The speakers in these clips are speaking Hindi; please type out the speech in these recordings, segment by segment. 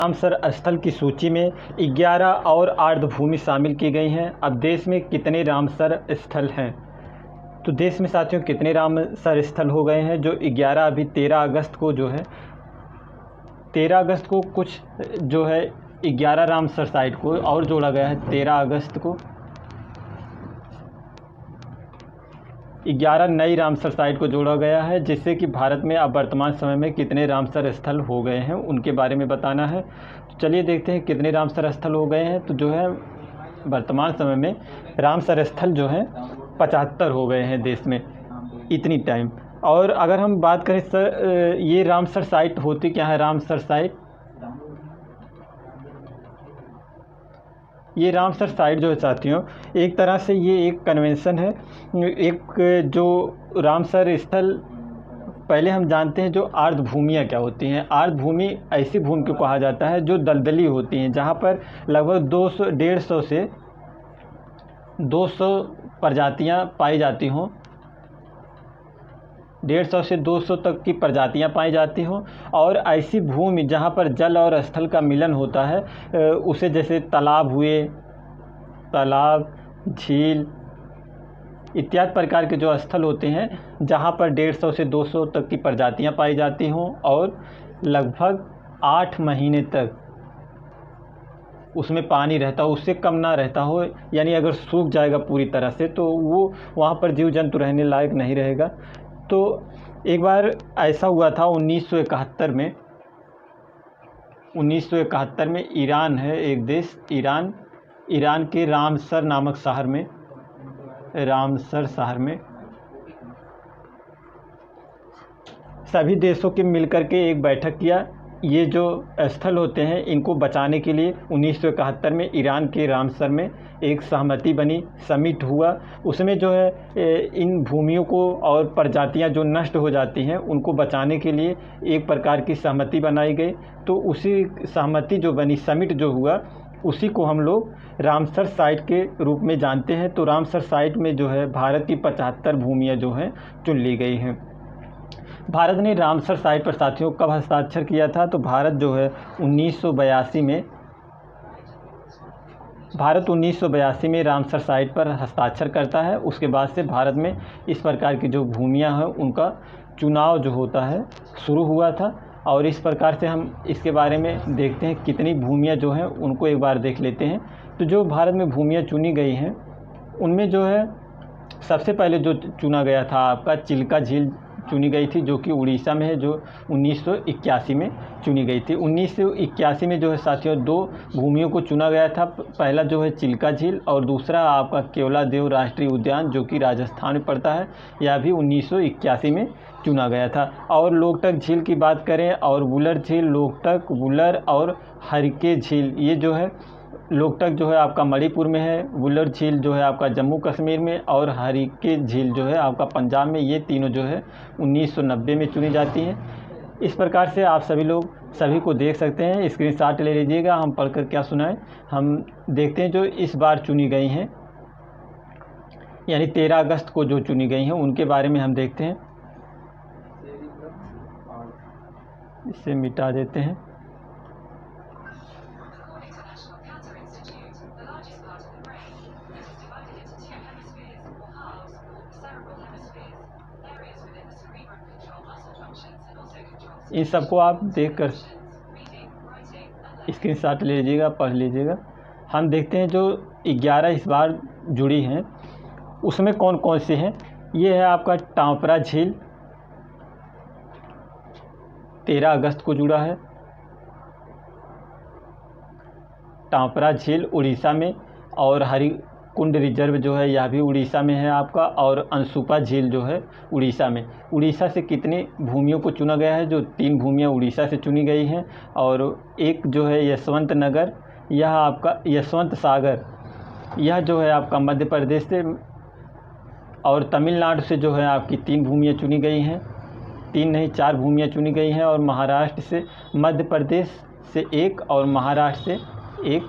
रामसर स्थल की सूची में 11 और आर्द्रभूमि शामिल की गई हैं। अब देश में कितने रामसर स्थल हैं? तो देश में साथियों कितने रामसर स्थल हो गए हैं? जो 11 अभी 13 अगस्त को जो है 13 अगस्त को कुछ जो है 11 रामसर साइट को और जोड़ा गया है। 13 अगस्त को 11 नई रामसर साइट को जोड़ा गया है, जिससे कि भारत में अब वर्तमान समय में कितने रामसर स्थल हो गए हैं उनके बारे में बताना है। तो चलिए देखते हैं कितने रामसर स्थल हो गए हैं। तो जो है वर्तमान समय में रामसर स्थल जो है 75 हो गए हैं देश में इतनी टाइम। और अगर हम बात करें सर, ये रामसर साइट होती क्या है? रामसर साइट, ये रामसर साइट जो है साथियों एक तरह से ये एक कन्वेंशन है। एक जो रामसर स्थल, पहले हम जानते हैं जो आर्द्रभूमियाँ क्या होती हैं। आर्द्रभूमि ऐसी भूमि को कहा जाता है जो दलदली होती हैं, जहाँ पर लगभग 150 से 200 प्रजातियाँ पाई जाती हों, 150 से 200 तक की प्रजातियां पाई जाती हों। और ऐसी भूमि जहां पर जल और स्थल का मिलन होता है, उसे जैसे तालाब हुए, तालाब, झील इत्यादि प्रकार के जो स्थल होते हैं जहां पर 150 से 200 तक की प्रजातियां पाई जाती हों और लगभग 8 महीने तक उसमें पानी रहता हो, उससे कम ना रहता हो, यानी अगर सूख जाएगा पूरी तरह से तो वो वहाँ पर जीव जंतु रहने लायक नहीं रहेगा। तो एक बार ऐसा हुआ था 1971 में। 1971 में ईरान है एक देश, ईरान के रामसर नामक शहर में, रामसर शहर में सभी देशों के मिलकर के एक बैठक किया। ये जो स्थल होते हैं इनको बचाने के लिए 1971 में ईरान के रामसर में एक सहमति बनी, समिट हुआ। उसमें जो है इन भूमियों को और प्रजातियां जो नष्ट हो जाती हैं उनको बचाने के लिए एक प्रकार की सहमति बनाई गई। तो उसी सहमति जो बनी, समिट जो हुआ, उसी को हम लोग रामसर साइट के रूप में जानते हैं। तो रामसर साइट में जो है भारत की 75 भूमियाँ जो हैं चुन ली गई हैं। भारत ने रामसर साइट पर साथियों कब हस्ताक्षर किया था? तो भारत जो है 1982 में, भारत 1982 में रामसर साइट पर हस्ताक्षर करता है। उसके बाद से भारत में इस प्रकार की जो भूमियां हैं उनका चुनाव जो होता है शुरू हुआ था। और इस प्रकार से हम इसके बारे में देखते हैं कितनी भूमियां जो हैं उनको एक बार देख लेते हैं। तो जो भारत में भूमियां चुनी गई हैं उनमें जो है सबसे पहले जो चुना गया था आपका चिल्का झील चुनी गई थी, जो कि उड़ीसा में है, जो 1981 में चुनी गई थी। 1981 में जो है साथियों 2 भूमियों को चुना गया था। पहला जो है चिल्का झील और दूसरा आपका केवलादेव राष्ट्रीय उद्यान, जो कि राजस्थान में पड़ता है। यह भी 1981 में चुना गया था। और लोकटक झील की बात करें और वुलर झील, लोकटक, वुलर और हरिके झील, ये जो है लोकटक जो है आपका मणिपुर में है, वुलर झील जो है आपका जम्मू कश्मीर में और हरिके झील जो है आपका पंजाब में। ये तीनों जो है 1990 में चुनी जाती हैं। इस प्रकार से आप सभी लोग सभी को देख सकते हैं, स्क्रीनशॉट ले लीजिएगा, हम पढ़कर क्या सुनाएं। हम देखते हैं जो इस बार चुनी गई हैं, यानी 13 अगस्त को जो चुनी गई हैं उनके बारे में हम देखते हैं। इसे मिटा देते हैं। इन सबको आप देखकर स्क्रीनशॉट ले लीजिएगा, पढ़ लीजिएगा। हम देखते हैं जो 11 इस बार जुड़ी हैं उसमें कौन कौन से हैं। ये है आपका टांपरा झील, 13 अगस्त को जुड़ा है। टांपरा झील उड़ीसा में, और हरिकुंड रिजर्व जो है यह भी उड़ीसा में है आपका। और अंशुपा झील जो है उड़ीसा में। उड़ीसा से कितनी भूमियों को चुना गया है? जो 3 भूमियाँ उड़ीसा से चुनी गई हैं। और एक जो है यशवंत नगर, यह आपका यशवंत सागर, यह जो है आपका मध्य प्रदेश से। और तमिलनाडु से जो है आपकी 3 भूमियाँ चुनी गई हैं, 3 नहीं 4 भूमियाँ चुनी गई हैं। और महाराष्ट्र से, मध्य प्रदेश से 1 और महाराष्ट्र से 1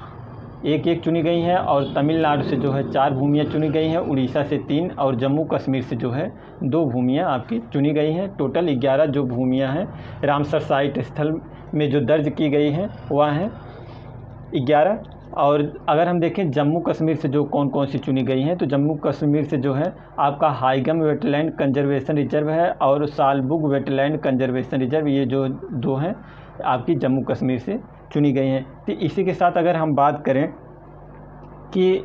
एक एक चुनी गई हैं, और तमिलनाडु से जो है 4 भूमियाँ चुनी गई हैं, उड़ीसा से 3 और जम्मू कश्मीर से जो है 2 भूमियाँ आपकी चुनी गई हैं। टोटल 11 जो भूमियाँ हैं रामसर साइट स्थल में जो दर्ज की गई हैं वह हैं 11। और अगर हम देखें जम्मू कश्मीर से जो कौन कौन सी चुनी गई हैं, तो जम्मू कश्मीर से जो है आपका हाईगम वेटलैंड कंजर्वेशन रिजर्व है और सालबुग वेटलैंड कंजर्वेशन रिजर्व, ये जो 2 हैं आपकी जम्मू कश्मीर से चुनी गई हैं। तो इसी के साथ अगर हम बात करें कि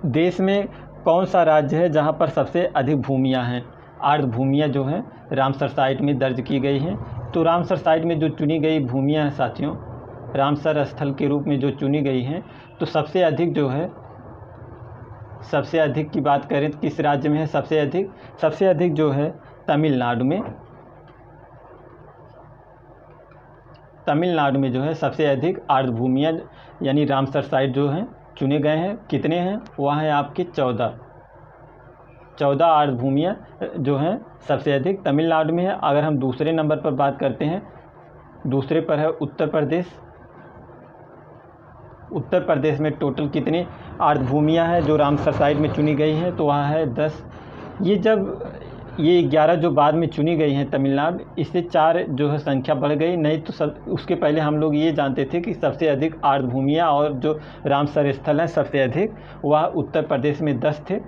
देश में कौन सा राज्य है जहां पर सबसे अधिक भूमियां हैं, आर्द्र भूमियां जो हैं रामसर साइट में दर्ज की गई हैं, तो रामसर साइट में जो चुनी गई भूमियां हैं साथियों, रामसर स्थल के रूप में जो चुनी गई हैं, तो सबसे अधिक जो है, सबसे अधिक की बात करें तो किस राज्य में है सबसे अधिक जो है तमिलनाडु में जो है सबसे अधिक आर्द्र भूमियाँ यानी रामसर साइट जो हैं चुने गए हैं। कितने हैं? वह हैं आपके 14 आर्द्र भूमियाँ जो हैं सबसे अधिक तमिलनाडु में है। अगर हम दूसरे नंबर पर बात करते हैं, दूसरे पर है उत्तर प्रदेश में टोटल कितनी आर्द्र भूमियाँ हैं जो रामसर साइट में चुनी गई हैं, तो वहाँ है 10। ये 11 जो बाद में चुनी गई हैं तमिलनाडु, इससे 4 जो है संख्या बढ़ गई, नहीं तो उसके पहले हम लोग ये जानते थे कि सबसे अधिक आर्द्र भूमियाँ और जो रामसर स्थल हैं सबसे अधिक वह उत्तर प्रदेश में 10 थे,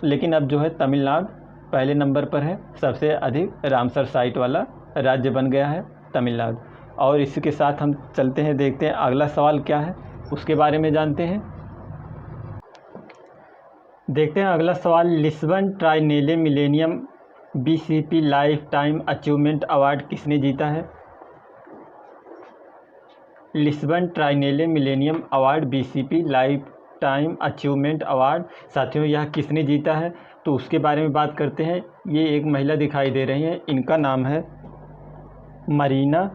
लेकिन अब जो है तमिलनाडु पहले नंबर पर है, सबसे अधिक रामसर साइट वाला राज्य बन गया है तमिलनाडु। और इसी के साथ हम चलते हैं, देखते हैं अगला सवाल क्या है, उसके बारे में जानते हैं। देखते हैं अगला सवाल, Lisbon Triennale Millennium BCP lifetime achievement award किसने जीता है? Lisbon Triennale Millennium award BCP lifetime achievement award साथियों यह किसने जीता है, तो उसके बारे में बात करते हैं। ये एक महिला दिखाई दे रही हैं, इनका नाम है मरीना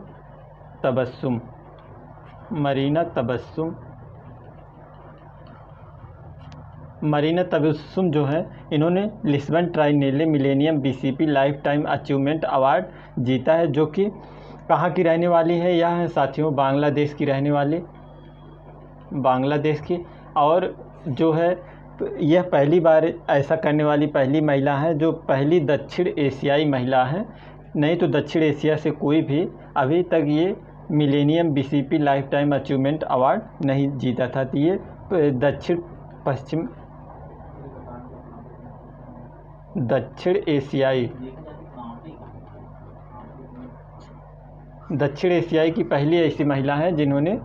तबस्सुम जो है इन्होंने Lisbon Triennale Millennium BCP lifetime achievement award जीता है, जो कि कहाँ की रहने वाली है? यह है साथियों बांग्लादेश की रहने वाली, बांग्लादेश की, और जो है यह पहली बार ऐसा करने वाली पहली महिला है, जो पहली दक्षिण एशियाई महिला है। नहीं तो दक्षिण एशिया से कोई भी अभी तक ये millennium BCP lifetime achievement award नहीं जीता था। तो ये दक्षिण एशियाई की पहली ऐसी महिला है जिन्होंने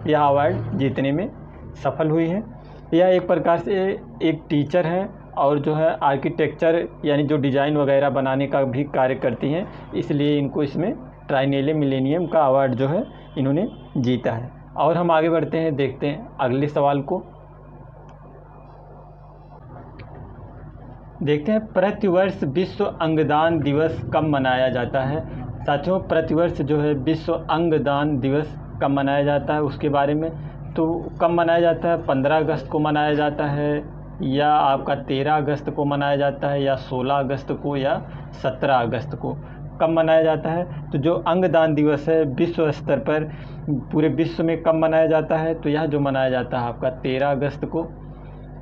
यह अवार्ड जीतने में सफल हुई है। यह एक प्रकार से एक टीचर है और जो है आर्किटेक्चर यानी जो डिज़ाइन वगैरह बनाने का भी कार्य करती हैं, इसलिए इनको इसमें ट्राइनेले मिलेनियम का अवार्ड जो है इन्होंने जीता है। और हम आगे बढ़ते हैं, देखते हैं अगले सवाल को। देखते हैं प्रतिवर्ष विश्व अंगदान दिवस कब मनाया जाता है? साथियों प्रतिवर्ष जो है विश्व अंगदान दिवस कब मनाया जाता है उसके बारे में, तो कब मनाया जाता है? 15 अगस्त को मनाया जाता है, या आपका 13 अगस्त को मनाया जाता है, या 16 अगस्त को, या 17 अगस्त को कब मनाया जाता है? तो जो अंगदान दिवस है विश्व स्तर पर पूरे विश्व में कब मनाया जाता है, तो यह जो मनाया जाता है आपका 13 अगस्त को,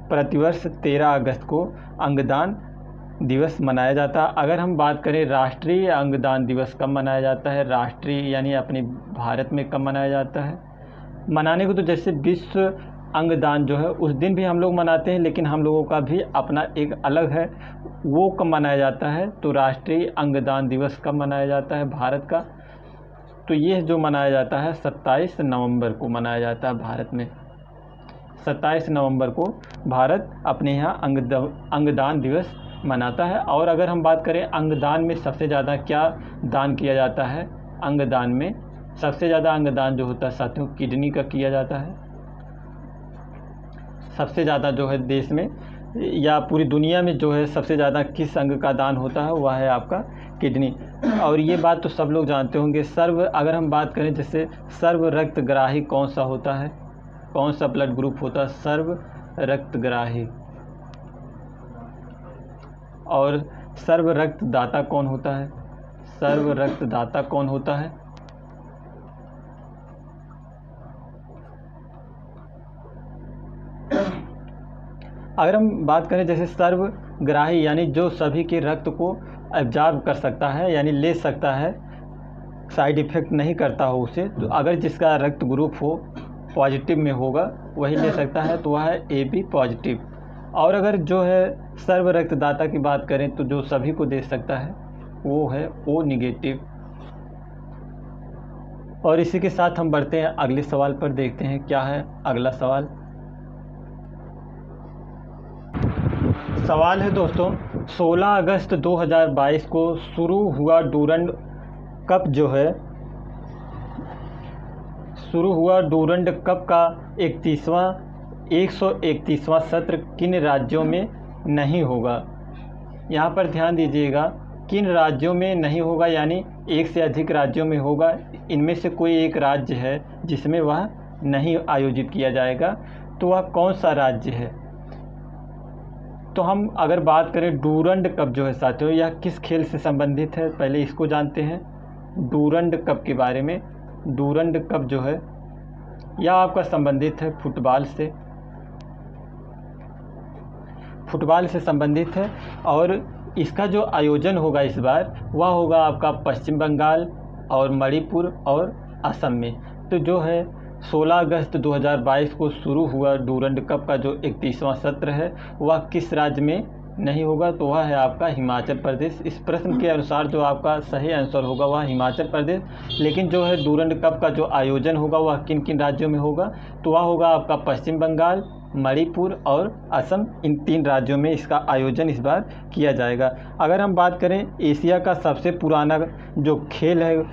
प्रतिवर्ष 13 अगस्त को अंगदान दिवस मनाया जाता है। अगर हम बात करें राष्ट्रीय अंगदान दिवस कब मनाया जाता है, राष्ट्रीय यानी अपने भारत में कब मनाया जाता है? मनाने को तो जैसे विश्व अंगदान जो है उस दिन भी हम लोग मनाते हैं, लेकिन हम लोगों का भी अपना एक अलग है, वो कब मनाया जाता है? तो राष्ट्रीय अंगदान दिवस कब मनाया जाता है भारत का? तो ये जो मनाया जाता है 27 नवंबर को मनाया जाता है भारत में। 27 नवंबर को भारत अपने यहाँ अंगदान दिवस मनाता है। और अगर हम बात करें अंगदान में सबसे ज़्यादा क्या दान किया जाता है, अंगदान में सबसे ज़्यादा अंगदान जो होता है साथियों किडनी का किया जाता है। सबसे ज़्यादा जो है देश में या पूरी दुनिया में जो है सबसे ज़्यादा किस अंग का दान होता है, वह है आपका किडनी। और ये बात तो सब लोग जानते होंगे। अगर हम बात करें जैसे सर्व रक्तग्राही कौन सा होता है, कौन सा ब्लड ग्रुप होता है? सर्व रक्तग्राही। और सर्व रक्तदाता कौन होता है? सर्व रक्तदाता कौन होता है? अगर हम बात करें जैसे सर्वग्राही यानी जो सभी के रक्त को एब्जॉर्ब कर सकता है यानी ले सकता है, साइड इफ़ेक्ट नहीं करता हो उसे, तो अगर जिसका रक्त ग्रुप हो पॉजिटिव में होगा वही ले सकता है, तो वह है AB पॉजिटिव। और अगर जो है सर्व रक्तदाता की बात करें तो जो सभी को दे सकता है वो है O निगेटिव। और इसी के साथ हम बढ़ते हैं अगले सवाल पर, देखते हैं क्या है अगला सवाल। सवाल है दोस्तों, 16 अगस्त 2022 को शुरू हुआ डूरंड कप जो है, शुरू हुआ डूरंड कप का 131वां सत्र किन राज्यों में नहीं होगा। यहाँ पर ध्यान दीजिएगा, किन राज्यों में नहीं होगा यानी एक से अधिक राज्यों में होगा, इनमें से कोई एक राज्य है जिसमें वह नहीं आयोजित किया जाएगा, तो वह कौन सा राज्य है। तो हम अगर बात करें डूरंड कप जो है साथियों, यह किस खेल से संबंधित है, पहले इसको जानते हैं डूरंड कप के बारे में। डूरंड कप जो है यह आपका संबंधित है फुटबॉल से संबंधित है, और इसका जो आयोजन होगा इस बार वह होगा आपका पश्चिम बंगाल और मणिपुर और असम में। तो जो है 16 अगस्त 2022 को शुरू हुआ डूरंड कप का जो 31वां सत्र है वह किस राज्य में नहीं होगा, तो वह है आपका हिमाचल प्रदेश। इस प्रश्न के अनुसार जो आपका सही आंसर होगा वह हिमाचल प्रदेश। लेकिन जो है डूरंड कप का जो आयोजन होगा वह किन किन राज्यों में होगा, तो वह होगा आपका पश्चिम बंगाल, मणिपुर और असम, इन 3 राज्यों में इसका आयोजन इस बार किया जाएगा। अगर हम बात करें एशिया का सबसे पुराना जो खेल है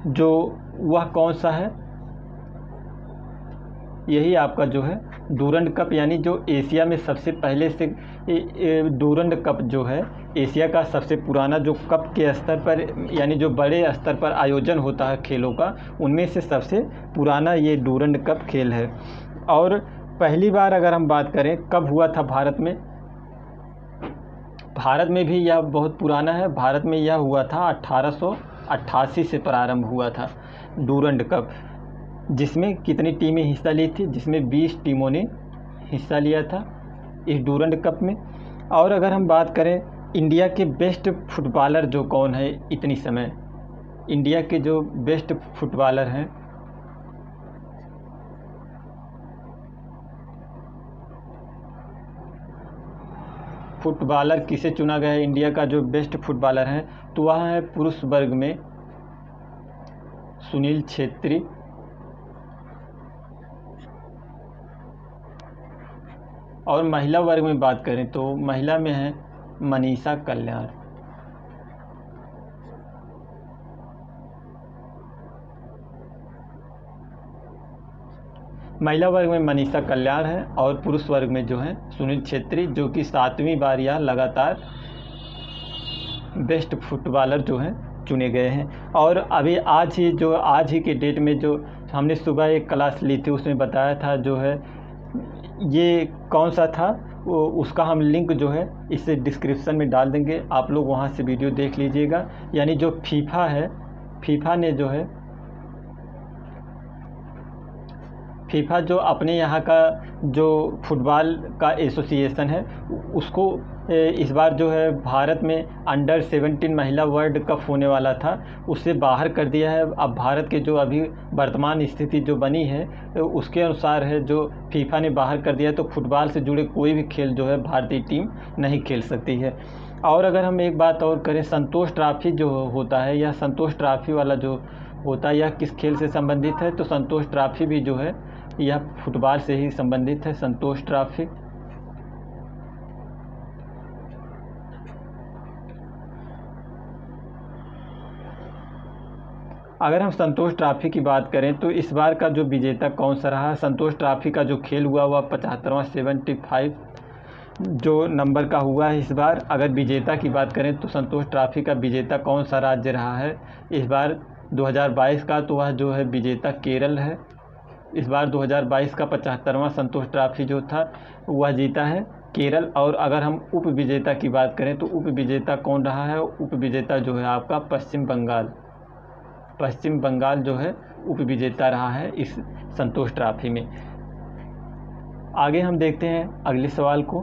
जो वह कौन सा है, यही आपका जो है डूरंड कप, यानी जो एशिया में सबसे पहले से डूरंड कप जो है एशिया का सबसे पुराना जो कप के स्तर पर यानी जो बड़े स्तर पर आयोजन होता है खेलों का, उनमें से सबसे पुराना ये डूरंड कप खेल है। और पहली बार अगर हम बात करें कब हुआ था भारत में भी यह बहुत पुराना है। भारत में यह हुआ था 1888 से प्रारंभ हुआ था डूरंड कप, जिसमें कितनी टीमें हिस्सा ली थी, जिसमें 20 टीमों ने हिस्सा लिया था इस डूरंड कप में। और अगर हम बात करें इंडिया के बेस्ट फुटबॉलर जो कौन है इतनी समय, इंडिया के जो बेस्ट फुटबॉलर हैं, फुटबॉलर किसे चुना गया है इंडिया का जो बेस्ट फुटबॉलर हैं, तो वह है पुरुष वर्ग में सुनील छेत्री, और महिला वर्ग में बात करें तो महिला में है मनीषा कल्याण। महिला वर्ग में मनीषा कल्याण है और पुरुष वर्ग में जो है सुनील छेत्री, जो कि 7वीं बार यह लगातार बेस्ट फुटबॉलर जो हैं चुने गए हैं। और अभी आज ही के डेट में जो हमने सुबह एक क्लास ली थी उसमें बताया था जो है ये कौन सा था, उसका हम लिंक जो है इसे डिस्क्रिप्शन में डाल देंगे, आप लोग वहाँ से वीडियो देख लीजिएगा। यानी जो फीफा है, फीफा ने जो है फीफा जो अपने यहाँ का जो फुटबॉल का एसोसिएशन है उसको इस बार जो है भारत में अंडर 17 महिला वर्ल्ड कप होने वाला था उससे बाहर कर दिया है। अब भारत के जो अभी वर्तमान स्थिति जो बनी है उसके अनुसार है जो फीफा ने बाहर कर दिया है, तो फुटबॉल से जुड़े कोई भी खेल जो है भारतीय टीम नहीं खेल सकती है। और अगर हम एक बात और करें, संतोष ट्रॉफी जो होता है, यह संतोष ट्रॉफी वाला जो होता है यह किस खेल से संबंधित है, तो संतोष ट्रॉफी भी जो है यह फुटबॉल से ही संबंधित है। संतोष ट्रॉफी अगर हम संतोष ट्रॉफी की बात करें तो इस बार का जो विजेता कौन सा रहा, संतोष ट्रॉफी का जो खेल हुआ वह 75वां 75 जो नंबर का हुआ है इस बार। अगर विजेता की बात करें तो संतोष ट्रॉफी का विजेता कौन सा राज्य रहा है इस बार 2022 का, तो वह जो है विजेता केरल है। इस बार 2022 का 75वां संतोष ट्रॉफी जो था वह जीता है केरल। और अगर हम उप विजेता की बात करें तो उप विजेता कौन रहा है, उप विजेता जो है आपका पश्चिम बंगाल जो है उप विजेता रहा है इस संतोष ट्रॉफी में। आगे हम देखते हैं अगले सवाल को।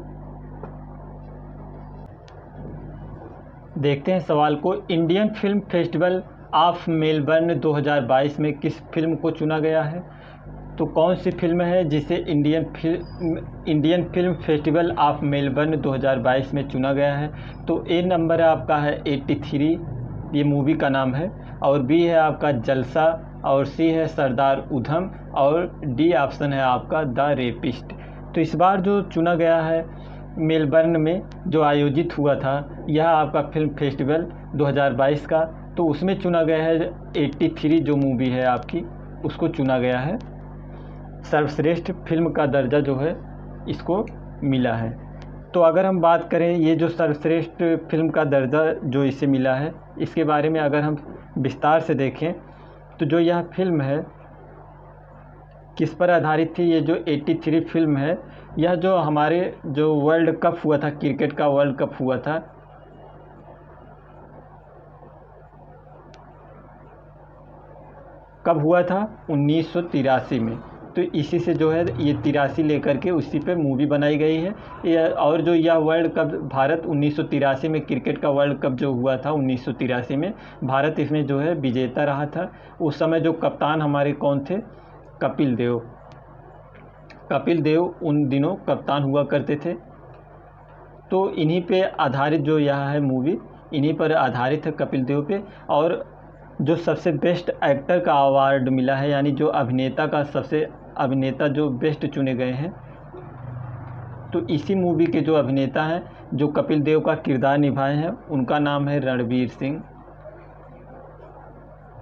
देखते हैं सवाल को, Indian film festival of Melbourne 2022 में किस फिल्म को चुना गया है? तो कौन सी फिल्म है जिसे Indian film festival of Melbourne 2022 में चुना गया है? तो ए नंबर आपका है 83, ये मूवी का नाम है, और बी है आपका जलसा, और सी है सरदार उधम, और डी ऑप्शन है आपका द रेपिस्ट। तो इस बार जो चुना गया है मेलबर्न में जो आयोजित हुआ था यह आपका फिल्म फेस्टिवल 2022 का, तो उसमें चुना गया है 83 जो मूवी है आपकी, उसको चुना गया है। सर्वश्रेष्ठ फिल्म का दर्जा जो है इसको मिला है। तो अगर हम बात करें ये जो सर्वश्रेष्ठ फिल्म का दर्जा जो इसे मिला है, इसके बारे में अगर हम विस्तार से देखें तो जो यह फिल्म है किस पर आधारित थी? ये जो 83 फिल्म है, यह जो हमारे जो वर्ल्ड कप हुआ था, क्रिकेट का वर्ल्ड कप हुआ था, कब हुआ था? 1983 में। तो इसी से जो है ये 83 लेकर के उसी पे मूवी बनाई गई है। और जो यह वर्ल्ड कप भारत 1983 में क्रिकेट का वर्ल्ड कप जो हुआ था 1983 में, भारत इसमें जो है विजेता रहा था। उस समय जो कप्तान हमारे कौन थे? कपिल देव। कपिल देव उन दिनों कप्तान हुआ करते थे। तो इन्हीं पे आधारित जो यह है मूवी, इन्हीं पर आधारित है कपिल देव पे। और जो सबसे बेस्ट एक्टर का अवार्ड मिला है, यानी जो अभिनेता का सबसे अभिनेता जो बेस्ट चुने गए हैं, तो इसी मूवी के जो अभिनेता हैं जो कपिल देव का किरदार निभाए हैं उनका नाम है रणवीर सिंह।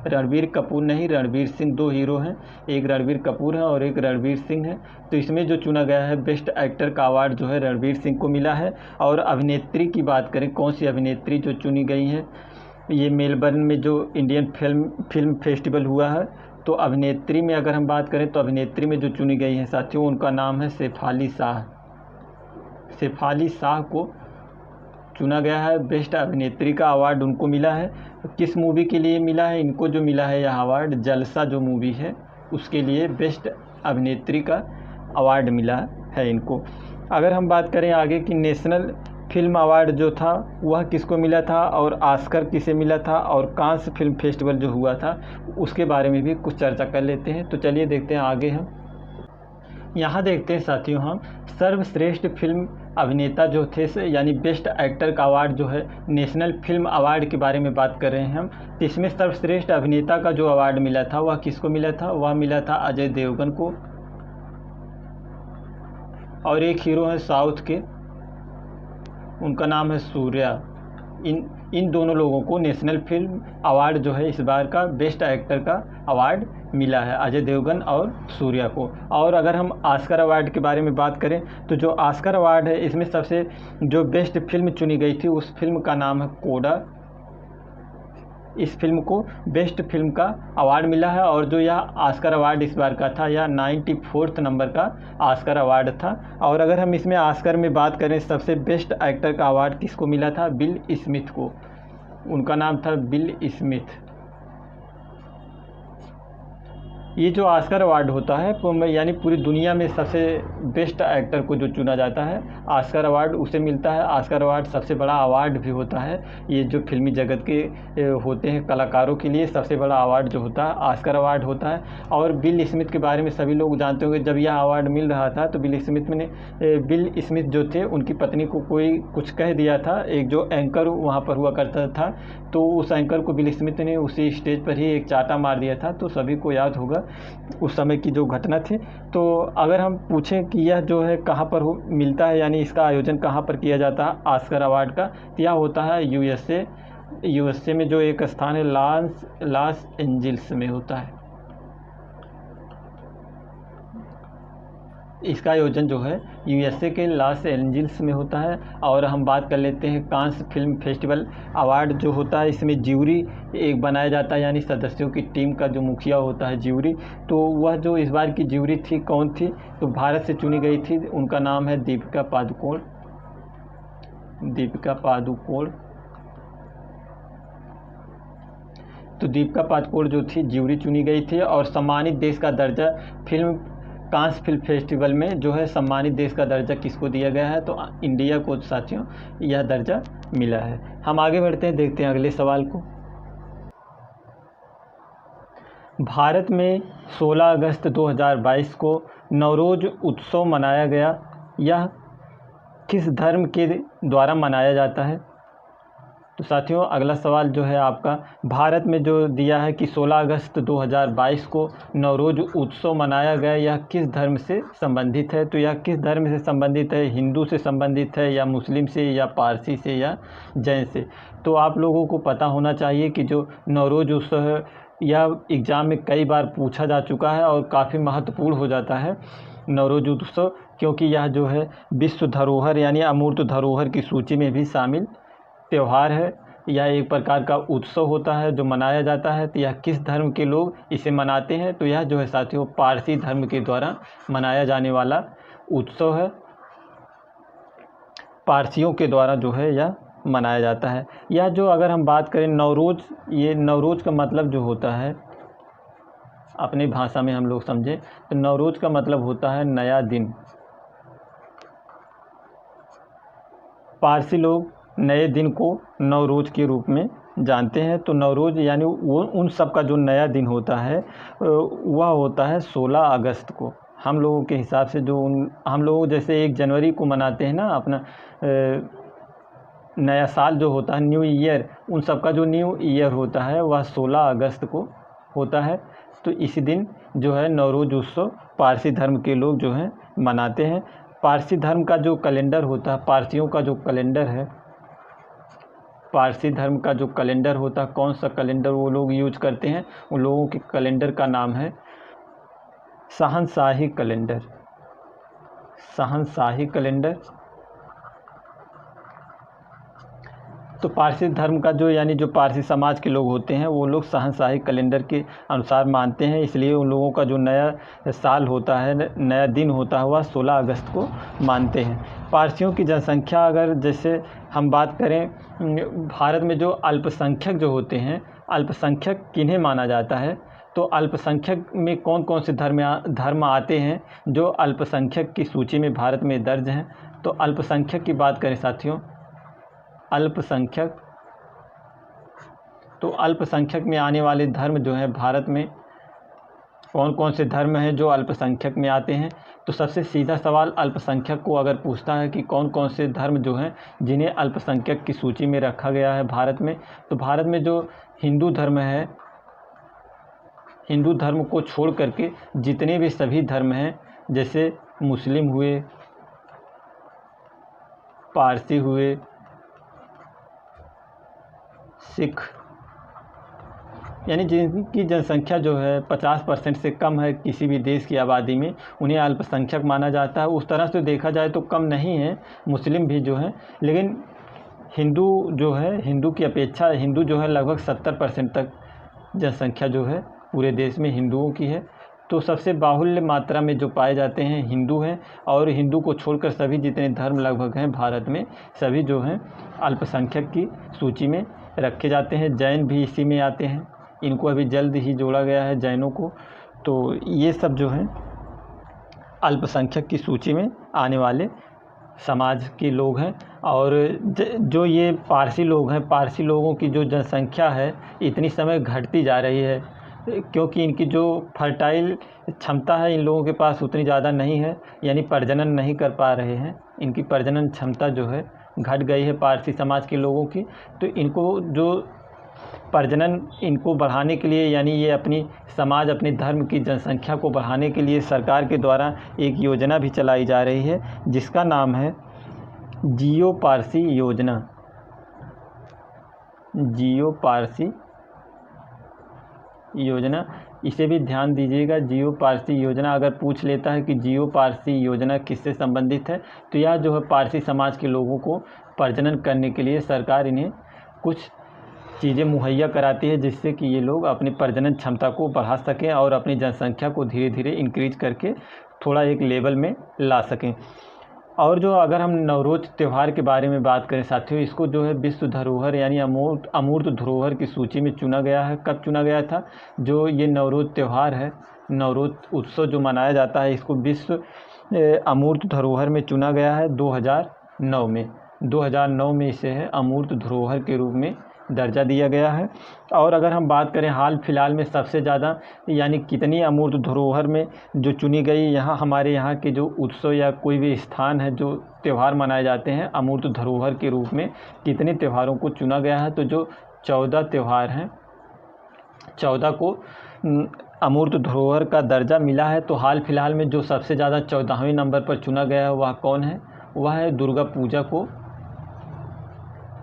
रणवीर कपूर नहीं, रणवीर सिंह। दो हीरो हैं, एक रणवीर कपूर है और एक रणवीर सिंह है। तो इसमें जो चुना गया है बेस्ट एक्टर का अवार्ड जो है रणवीर सिंह को मिला है। और अभिनेत्री की बात करें, कौन सी अभिनेत्री जो चुनी गई हैं ये मेलबर्न में जो इंडियन फिल्म फेस्टिवल हुआ है, तो अभिनेत्री में अगर हम बात करें तो अभिनेत्री में जो चुनी गई हैं साथियों, उनका नाम है शेफाली शाह। शेफाली शाह को चुना गया है, बेस्ट अभिनेत्री का अवार्ड उनको मिला है। किस मूवी के लिए मिला है इनको? जो मिला है यह अवार्ड जलसा जो मूवी है उसके लिए बेस्ट अभिनेत्री का अवार्ड मिला है इनको। अगर हम बात करें आगे कि नेशनल फिल्म अवार्ड जो था वह किसको मिला था और ऑस्कर किसे मिला था, और कांस फिल्म फेस्टिवल जो हुआ था उसके बारे में भी कुछ चर्चा कर लेते हैं। तो चलिए देखते हैं आगे। हम यहाँ देखते हैं साथियों, हम सर्वश्रेष्ठ फिल्म अभिनेता जो थे यानी बेस्ट एक्टर का अवार्ड जो है नेशनल फिल्म अवार्ड के बारे में बात कर रहे हैं हम। तो इसमें सर्वश्रेष्ठ अभिनेता का जो अवार्ड मिला था वह किसको मिला था? वह मिला था अजय देवगन को, और एक हीरो है साउथ के, उनका नाम है सूर्या। इन दोनों लोगों को नेशनल फिल्म अवार्ड जो है इस बार का बेस्ट एक्टर का अवार्ड मिला है, अजय देवगन और सूर्या को। और अगर हम ऑस्कर अवार्ड के बारे में बात करें तो जो ऑस्कर अवार्ड है इसमें सबसे जो बेस्ट फिल्म चुनी गई थी उस फिल्म का नाम है कोडा। इस फिल्म को बेस्ट फिल्म का अवार्ड मिला है। और जो यह ऑस्कर अवार्ड इस बार का था यह 94 नंबर का ऑस्कर अवार्ड था। और अगर हम इसमें ऑस्कर में बात करें सबसे बेस्ट एक्टर का अवार्ड किसको मिला था? बिल स्मिथ को, उनका नाम था बिल स्मिथ। ये जो ऑस्कर अवार्ड होता है यानी पूरी दुनिया में सबसे बेस्ट एक्टर को जो चुना जाता है ऑस्कर अवार्ड उसे मिलता है। ऑस्कर अवार्ड सबसे बड़ा अवार्ड भी होता है, ये जो फिल्मी जगत के होते हैं कलाकारों के लिए सबसे बड़ा अवार्ड जो होता है ऑस्कर अवार्ड होता है। और बिल स्मिथ के बारे में सभी लोग जानते होंगे, जब यह अवार्ड मिल रहा था तो बिल स्मिथ जो थे उनकी पत्नी को कोई कुछ कह दिया था। एक जो एंकर वहाँ पर हुआ करता था तो उस एंकर को बिल स्मिथ ने उसी स्टेज पर ही एक चाटा मार दिया था। तो सभी को याद होगा उस समय की जो घटना थी। तो अगर हम पूछें कि यह जो है कहाँ पर मिलता है यानी इसका आयोजन कहाँ पर किया जाता है ऑस्कर अवार्ड का, तो यह होता है यूएसए में जो एक स्थान है लॉस एंजिल्स में होता है। इसका आयोजन जो है यूएसए के लॉस एंजिल्स में होता है। और हम बात कर लेते हैं कांस फिल्म फेस्टिवल अवार्ड जो होता है, इसमें ज्यूरी एक बनाया जाता है यानी सदस्यों की टीम का जो मुखिया होता है ज्यूरी। तो वह जो इस बार की ज्यूरी थी कौन थी? तो भारत से चुनी गई थी, उनका नाम है दीपिका पादुकोण। तो दीपिका पादुकोण जो थी ज्यूरी चुनी गई थी। और सम्मानित देश का दर्जा फिल्म कांस फिल्म फेस्टिवल में जो है सम्मानित देश का दर्जा किसको दिया गया है? तो इंडिया को साथियों यह दर्जा मिला है। हम आगे बढ़ते हैं, देखते हैं अगले सवाल को। भारत में 16 अगस्त 2022 को नवरोज उत्सव मनाया गया, यह किस धर्म के द्वारा मनाया जाता है? तो साथियों अगला सवाल जो है आपका, भारत में जो दिया है कि 16 अगस्त 2022 को नवरोज उत्सव मनाया गया, यह किस धर्म से संबंधित है? तो यह किस धर्म से संबंधित है? हिंदू से संबंधित है, या मुस्लिम से, या पारसी से, या जैन से? तो आप लोगों को पता होना चाहिए कि जो नवरोज उत्सव है यह एग्ज़ाम में कई बार पूछा जा चुका है और काफ़ी महत्वपूर्ण हो जाता है नवरोज उत्सव, क्योंकि यह जो है विश्व धरोहर यानी अमूर्त धरोहर की सूची में भी शामिल त्यौहार है। यह एक प्रकार का उत्सव होता है जो मनाया जाता है। तो यह किस धर्म के लोग इसे मनाते हैं? तो यह जो है साथियों पारसी धर्म के द्वारा मनाया जाने वाला उत्सव है, पारसियों के द्वारा जो है यह मनाया जाता है। यह जो अगर हम बात करें नवरोज, ये नवरोज का मतलब जो होता है अपनी भाषा में हम लोग समझें तो नवरोज का मतलब होता है नया दिन। पारसी लोग नए दिन को नवरोज के रूप में जानते हैं। तो नवरोज यानी वो उन सब का जो नया दिन होता है वह होता है 16 अगस्त को। हम लोगों के हिसाब से जो हम लोग जैसे 1 जनवरी को मनाते हैं ना अपना नया साल जो होता है न्यू ईयर, उन सब का जो न्यू ईयर होता है वह 16 अगस्त को होता है। तो इसी दिन जो है नवरोज उत्सव पारसी धर्म के लोग जो हैं मनाते हैं। पारसी धर्म का जो कैलेंडर होता है, पारसियों का जो कैलेंडर है, पारसी धर्म का जो कैलेंडर होता है, कौन सा कैलेंडर वो लोग यूज करते हैं? उन लोगों के कैलेंडर का नाम है शहंशाही कैलेंडर। शहंशाही कैलेंडर। तो पारसी धर्म का जो यानी जो पारसी समाज के लोग होते हैं वो लोग शहंशाही कैलेंडर के अनुसार मानते हैं, इसलिए उन लोगों का जो नया साल होता है, नया दिन होता है, वह 16 अगस्त को मानते हैं। पारसियों की जनसंख्या अगर जैसे हम बात करें, भारत में जो अल्पसंख्यक जो होते हैं, अल्पसंख्यक किन्हें माना जाता है? तो अल्पसंख्यक में कौन कौन से धर्म आते हैं जो अल्पसंख्यक की सूची में भारत में दर्ज हैं? तो अल्पसंख्यक की बात करें साथियों, अल्पसंख्यक, तो अल्पसंख्यक में आने वाले धर्म जो है भारत में कौन कौन से धर्म हैं जो अल्पसंख्यक में आते हैं? तो सबसे सीधा सवाल अल्पसंख्यक को अगर पूछता है कि कौन कौन से धर्म जो हैं जिन्हें अल्पसंख्यक की सूची में रखा गया है भारत में, तो भारत में जो हिंदू धर्म है, हिंदू धर्म को छोड़ करके जितने भी सभी धर्म हैं, जैसे मुस्लिम हुए, पारसी हुए, सिख, यानी जिनकी जनसंख्या जो है 50% से कम है किसी भी देश की आबादी में, उन्हें अल्पसंख्यक माना जाता है। उस तरह से देखा जाए तो कम नहीं है मुस्लिम भी जो है, लेकिन हिंदू जो है, हिंदू की अपेक्षा हिंदू जो है लगभग 70% तक जनसंख्या जो है पूरे देश में हिंदुओं की है। तो सबसे बाहुल्य मात्रा में जो पाए जाते हैं हिंदू हैं, और हिंदू को छोड़कर सभी जितने धर्म लगभग हैं भारत में, सभी जो हैं अल्पसंख्यक की सूची में रखे जाते हैं। जैन भी इसी में आते हैं, इनको अभी जल्द ही जोड़ा गया है जैनों को। तो ये सब जो हैं अल्पसंख्यक की सूची में आने वाले समाज के लोग हैं। और जो ये पारसी लोग हैं, पारसी लोगों की जो जनसंख्या है इतनी समय घटती जा रही है, क्योंकि इनकी जो फर्टाइल क्षमता है इन लोगों के पास उतनी ज़्यादा नहीं है, यानी प्रजनन नहीं कर पा रहे हैं, इनकी प्रजनन क्षमता जो है घट गई है पारसी समाज के लोगों की। तो इनको जो प्रजनन इनको बढ़ाने के लिए, यानी ये अपनी समाज, अपने धर्म की जनसंख्या को बढ़ाने के लिए सरकार के द्वारा एक योजना भी चलाई जा रही है जिसका नाम है जियो पारसी योजना। जियो पारसी योजना, इसे भी ध्यान दीजिएगा। जियो पारसी योजना अगर पूछ लेता है कि जियो पारसी योजना किससे संबंधित है, तो यह जो है पारसी समाज के लोगों को प्रजनन करने के लिए सरकार इन्हें कुछ चीज़ें मुहैया कराती है जिससे कि ये लोग अपनी प्रजनन क्षमता को बढ़ा सकें और अपनी जनसंख्या को धीरे धीरे इंक्रीज करके थोड़ा एक लेवल में ला सकें। और जो अगर हम नवरोज त्यौहार के बारे में बात करें साथियों, इसको जो है विश्व धरोहर यानी अमूर्त धरोहर की सूची में चुना गया है। कब चुना गया था? जो ये नवरोज त्यौहार है नवरोज उत्सव जो मनाया जाता है, इसको विश्व अमूर्त धरोहर में चुना गया है 2009 में। 2009 में इसे है अमूर्त धरोहर के रूप में दर्जा दिया गया है। और अगर हम बात करें हाल फिलहाल में सबसे ज़्यादा यानी कितनी अमूर्त धरोहर में जो चुनी गई, यहाँ हमारे यहाँ के जो उत्सव या कोई भी स्थान है, जो त्यौहार मनाए जाते हैं अमूर्त धरोहर के रूप में, कितने त्योहारों को चुना गया है, तो जो 14 त्यौहार हैं, 14 को अमूर्त धरोहर का दर्जा मिला है। तो हाल फिलहाल में जो सबसे ज़्यादा 14वें नंबर पर चुना गया है वह कौन है? वह है दुर्गा पूजा को।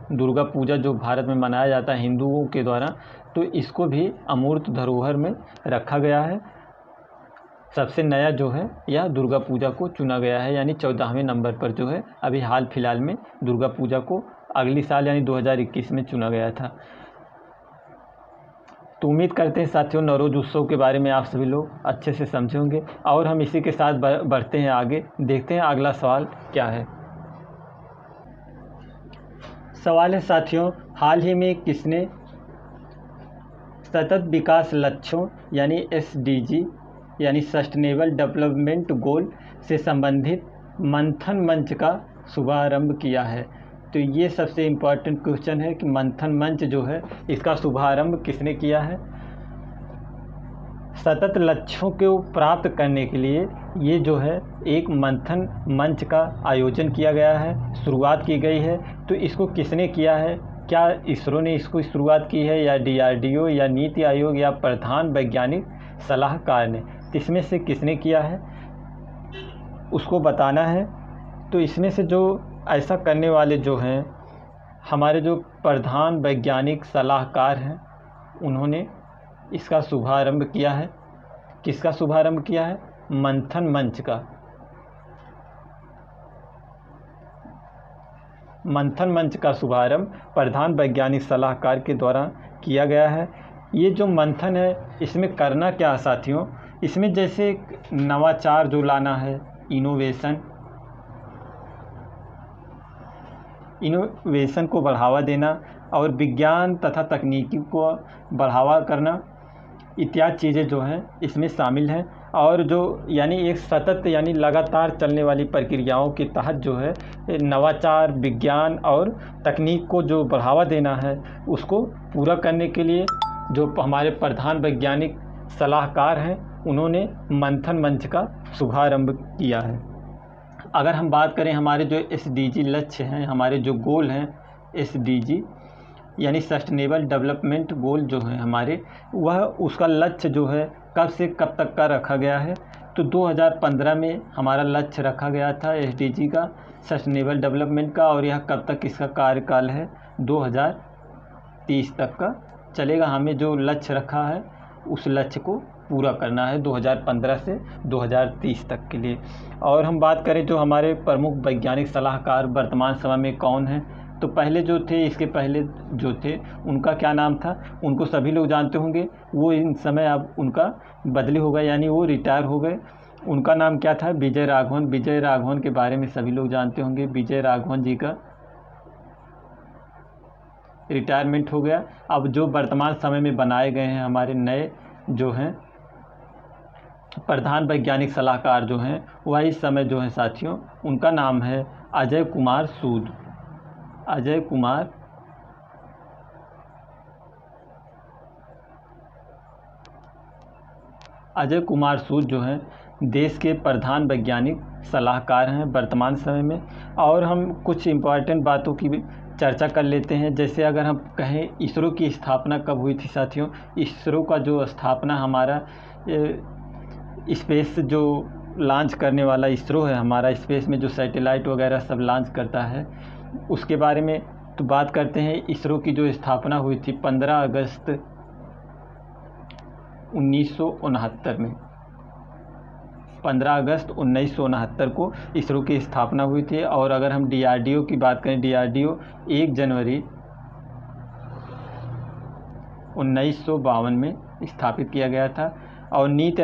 दुर्गा पूजा जो भारत में मनाया जाता है हिंदुओं के द्वारा, तो इसको भी अमूर्त धरोहर में रखा गया है। सबसे नया जो है यह दुर्गा पूजा को चुना गया है, यानी 14वें नंबर पर जो है अभी हाल फिलहाल में दुर्गा पूजा को अगली साल यानी 2021 में चुना गया था। तो उम्मीद करते हैं साथियों नवरोज उत्सव के बारे में आप सभी लोग अच्छे से समझे होंगे। और हम इसी के साथ बढ़ते हैं आगे, देखते हैं अगला सवाल क्या है। सवाल है साथियों, हाल ही में किसने सतत विकास लक्ष्यों यानी SDG यानी सस्टेनेबल डेवलपमेंट गोल से संबंधित मंथन मंच का शुभारंभ किया है? तो ये सबसे इम्पोर्टेंट क्वेश्चन है कि मंथन मंच जो है इसका शुभारंभ किसने किया है। सतत लक्ष्यों को प्राप्त करने के लिए ये जो है एक मंथन मंच का आयोजन किया गया है, शुरुआत की गई है। तो इसको किसने किया है? क्या इसरो ने इसको शुरुआत की है, या DRDO, या नीति आयोग, या प्रधान वैज्ञानिक सलाहकार ने? इसमें से किसने किया है उसको बताना है। तो इसमें से जो ऐसा करने वाले जो हैं हमारे जो प्रधान वैज्ञानिक सलाहकार हैं, उन्होंने इसका शुभारंभ किया है। किसका शुभारंभ किया है? मंथन मंच का। मंथन मंच का शुभारंभ प्रधान वैज्ञानिक सलाहकार के द्वारा किया गया है। ये जो मंथन है इसमें करना क्या है साथियों, इसमें जैसे नवाचार जो लाना है, इनोवेशन को बढ़ावा देना और विज्ञान तथा तकनीकी को बढ़ावा करना इत्यादि चीज़ें जो हैं इसमें शामिल हैं। और जो यानी एक सतत यानी लगातार चलने वाली प्रक्रियाओं के तहत जो है नवाचार, विज्ञान और तकनीक को जो बढ़ावा देना है उसको पूरा करने के लिए जो हमारे प्रधान वैज्ञानिक सलाहकार हैं उन्होंने मंथन मंच का शुभारंभ किया है। अगर हम बात करें हमारे जो SDG लक्ष्य हैं, हमारे जो गोल हैं SDG यानी सस्टेनेबल डेवलपमेंट गोल जो है हमारे, वह उसका लक्ष्य जो है कब से कब तक का रखा गया है? तो 2015 में हमारा लक्ष्य रखा गया था SDG का, सस्टेनेबल डेवलपमेंट का, और यह कब तक इसका कार्यकाल है? 2030 तक का चलेगा। हमें जो लक्ष्य रखा है उस लक्ष्य को पूरा करना है 2015 से 2030 तक के लिए। और हम बात करें जो हमारे प्रमुख वैज्ञानिक सलाहकार वर्तमान समय में कौन हैं, तो पहले जो थे, इसके पहले जो थे उनका क्या नाम था, उनको सभी लोग जानते होंगे। वो इन समय अब उनका बदली हो गया, यानी वो रिटायर हो गए। उनका नाम क्या था? विजय राघवन। विजय राघवन के बारे में सभी लोग जानते होंगे। विजय राघवन जी का रिटायरमेंट हो गया। अब जो वर्तमान समय में बनाए गए हैं हमारे नए जो हैं प्रधान वैज्ञानिक सलाहकार जो हैं, वह इस समय जो है साथियों उनका नाम है अजय कुमार सूद। अजय कुमार सूद जो हैं देश के प्रधान वैज्ञानिक सलाहकार हैं वर्तमान समय में। और हम कुछ इम्पॉर्टेंट बातों की भी चर्चा कर लेते हैं। जैसे अगर हम कहें इसरो की स्थापना कब हुई थी साथियों, इसरो का जो स्थापना हमारा स्पेस जो लॉन्च करने वाला इसरो है हमारा, स्पेस में जो सैटेलाइट वगैरह सब लॉन्च करता है, उसके बारे में तो बात करते हैं। इसरो की जो स्थापना हुई थी 15 अगस्त 1969 में, 15 अगस्त 1969 को इसरो की स्थापना हुई थी। और अगर हम DRDO की बात करें, DRDO 1 जनवरी 1952 में स्थापित किया गया था। और नीति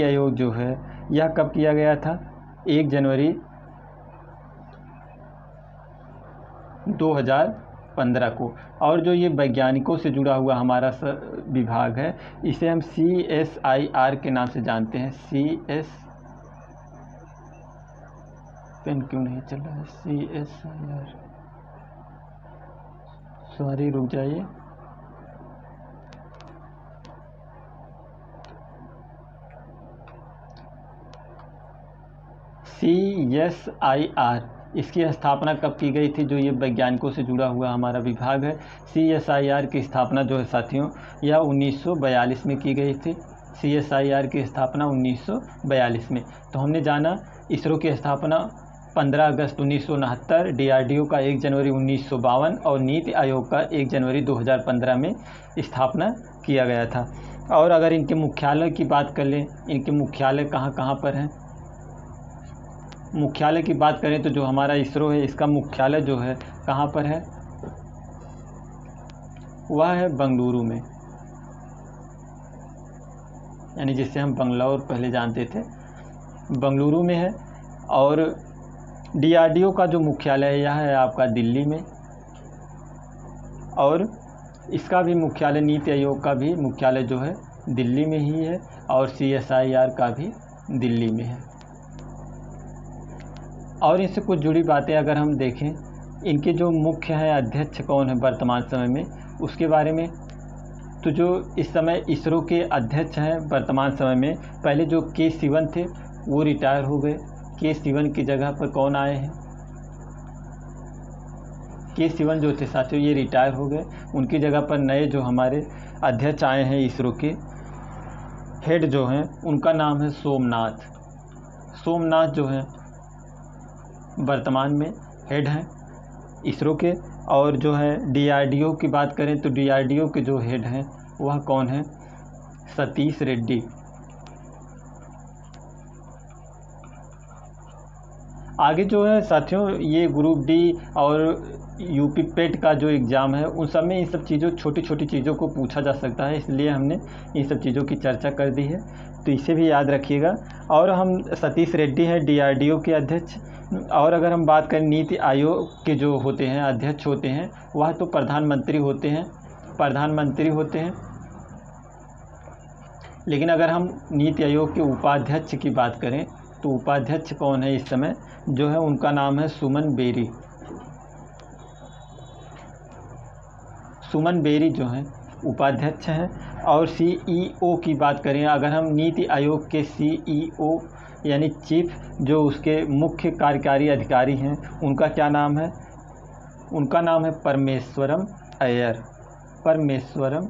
आयोग जो है यह कब किया गया था? 1 जनवरी 2015 2015 को। और जो ये वैज्ञानिकों से जुड़ा हुआ हमारा विभाग है, इसे हम CSIR के नाम से जानते हैं। पेन क्यों नहीं चल रहा है? CSIR, सॉरी रुक जाइए। CSIR, इसकी स्थापना कब की गई थी? जो ये वैज्ञानिकों से जुड़ा हुआ हमारा विभाग है, CSIR की स्थापना जो है साथियों, यह 1942 में की गई थी। CSIR की स्थापना 1942 में। तो हमने जाना इसरो की स्थापना 15 अगस्त 1969, DRDO का 1 जनवरी 1952 और नीति आयोग का 1 जनवरी 2015 में स्थापना किया गया था। और अगर इनके मुख्यालय की बात कर लें, इनके मुख्यालय कहाँ कहाँ पर हैं? मुख्यालय की बात करें तो जो हमारा इसरो है, इसका मुख्यालय जो है कहाँ पर है? वह है बेंगलुरु में, यानी जिसे हम बंगलौर पहले जानते थे, बेंगलुरु में है। और DRDO का जो मुख्यालय है यह है आपका दिल्ली में, और इसका भी मुख्यालय, नीति आयोग का भी मुख्यालय जो है दिल्ली में ही है, और CSIR का भी दिल्ली में है। और इससे कुछ जुड़ी बातें अगर हम देखें, इनके जो मुख्य हैं अध्यक्ष कौन है वर्तमान समय में, उसके बारे में, तो जो इस समय इसरो के अध्यक्ष हैं वर्तमान समय में, पहले जो K शिवन थे वो रिटायर हो गए। K शिवन की जगह पर कौन आए हैं? K शिवन जो थे साथियों ये रिटायर हो गए। उनकी जगह पर नए जो हमारे अध्यक्ष आए हैं इसरो के, हेड जो हैं, उनका नाम है सोमनाथ। सोमनाथ जो है वर्तमान में हेड हैं इसरो के। और जो है DRDO की बात करें तो DRDO के जो हेड हैं वह कौन है? सतीश रेड्डी। आगे जो है साथियों, ये ग्रुप D और UP पेट का जो एग्ज़ाम है, उन सब में इन सब चीज़ों, छोटी छोटी चीज़ों को पूछा जा सकता है, इसलिए हमने इन सब चीज़ों की चर्चा कर दी है, तो इसे भी याद रखिएगा। और हम सतीश रेड्डी हैं DRDO के अध्यक्ष। और अगर हम बात करें नीति आयोग के जो होते हैं अध्यक्ष होते हैं, वह तो प्रधानमंत्री होते हैं। लेकिन अगर हम नीति आयोग के उपाध्यक्ष की बात करें तो उपाध्यक्ष कौन है इस समय? जो है उनका नाम है सुमन बेरी। सुमन बेरी जो हैं उपाध्यक्ष हैं। और CEO की बात करें, अगर हम नीति आयोग के CEO यानी चीफ, जो उसके मुख्य कार्यकारी अधिकारी हैं, उनका क्या नाम है? उनका नाम है परमेश्वरम अय्यर। परमेश्वरम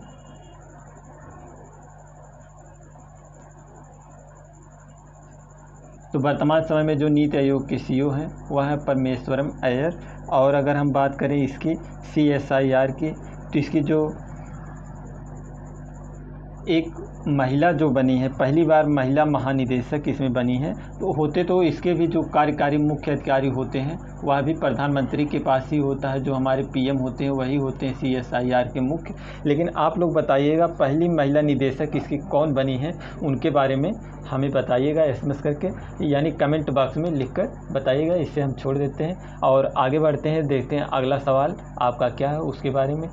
तो वर्तमान समय में जो नीति आयोग के CEO हैं वह है परमेश्वरम अय्यर। और अगर हम बात करें इसकी CSIR की, तो इसकी जो एक महिला जो बनी है, पहली बार महिला महानिदेशक इसमें बनी है, तो होते तो इसके भी जो कार्यकारी मुख्य अधिकारी होते हैं वह भी प्रधानमंत्री के पास ही होता है। जो हमारे PM होते हैं वही होते हैं CSIR के मुख्य। लेकिन आप लोग बताइएगा पहली महिला निदेशक इसकी कौन बनी है, उनके बारे में हमें बताइएगा SMS करके, यानी कमेंट बॉक्स में लिखकर बताइएगा। इससे हम छोड़ देते हैं और आगे बढ़ते हैं, देखते हैं अगला सवाल आपका क्या है उसके बारे में।